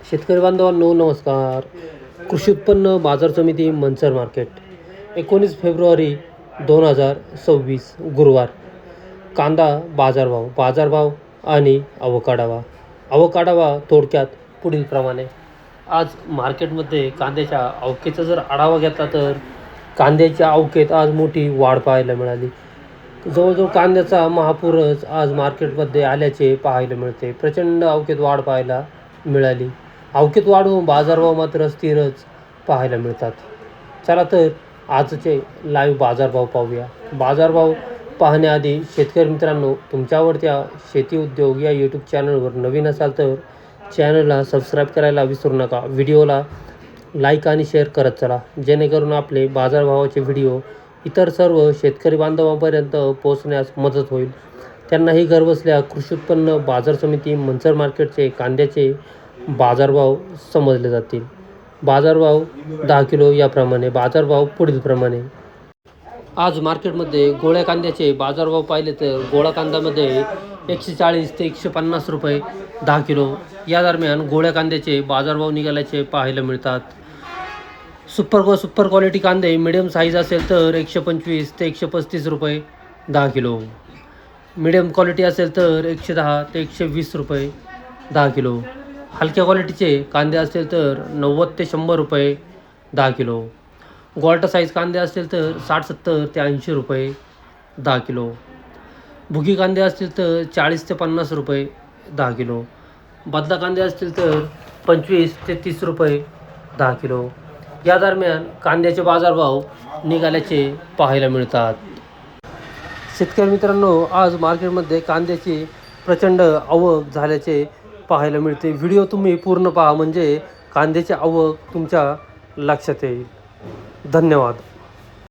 शेतकरी बांधवांनो नमस्कार. कृषी उत्पन्न बाजार समिती मंचर मार्केट 19 फेब्रुवारी 2026 गुरुवार. कांदा बाजारभाव आणि अवकाढावा थोडक्यात पुढीलप्रमाणे. आज मार्केटमध्ये कांद्याच्या अवकेचा जर आढावा घेतला तर कांद्याच्या अवकेत आज मोठी वाढ पाहायला मिळाली. जवळजवळ कांद्याचा महापूरच आज मार्केटमध्ये आल्याचे पाहायला मिळते. प्रचंड अवकेत वाढ पाहायला मिळाली. अवकेत वाढ होऊन बाजारभाव मात्र स्थिरच पाहायला मिळतात. चला तर आजचे लाईव्ह बाजारभाव पाहूया. बाजारभाव पाहण्याआधी शेतकरी मित्रांनो, तुमच्या आवडत्या शेती उद्योग या यूट्यूब चॅनलवर नवीन असाल तर चॅनलला सबस्क्राईब करायला विसरू नका. व्हिडिओला लाईक आणि शेअर करत चला, जेणेकरून आपले बाजारभावाचे व्हिडिओ इतर सर्व शेतकरी बांधवांपर्यंत पोहोचण्यास मदत होईल. त्यांनाही घरबसल्या कृषी उत्पन्न बाजार समिती मंचर मार्केटचे कांद्याचे बाजारभाव समजले जातील. बाजारभाव 10 किलो याप्रमाणे. बाजारभाव पुढीलप्रमाणे. आज मार्केटमध्ये गोळ्या कांद्याचे बाजारभाव पाहिले तर गोळा कांद्यामध्ये 140 ते 150 रुपये 10 किलो या दरम्यान गोळ्या कांद्याचे बाजारभाव निघाल्याचे पाहायला मिळतात. सुपर क्वालिटी कांदे मिडियम साईज असेल तर 125 ते 135 रुपये 10 किलो. मिडियम क्वालिटी असेल तर 110 ते 120 रुपये 10 किलो. हलक्या क्वालिटीचे कांदे असतील तर 90 ते 100 रुपये 10 किलो. गोल्टा साईज कांदे असतील तर 60-70 ते 80 रुपये 10 किलो. भुगी कांदे असतील तर 40 ते 50 रुपये 10 किलो. बदला कांदे असतील तर 25 ते 30 रुपये 10 किलो. या दरम्यान कांद्याचे बाजारभाव निघाल्याचे पाहायला मिळतात. शेतकरी मित्रांनो, आज मार्केटमध्ये कांद्याची प्रचंड आवक झाल्याचे पाहायला मिळते. व्हिडिओ तुम्ही पूर्ण पहा म्हणजे कांद्याची आवक तुमच्या लक्षात येईल. धन्यवाद.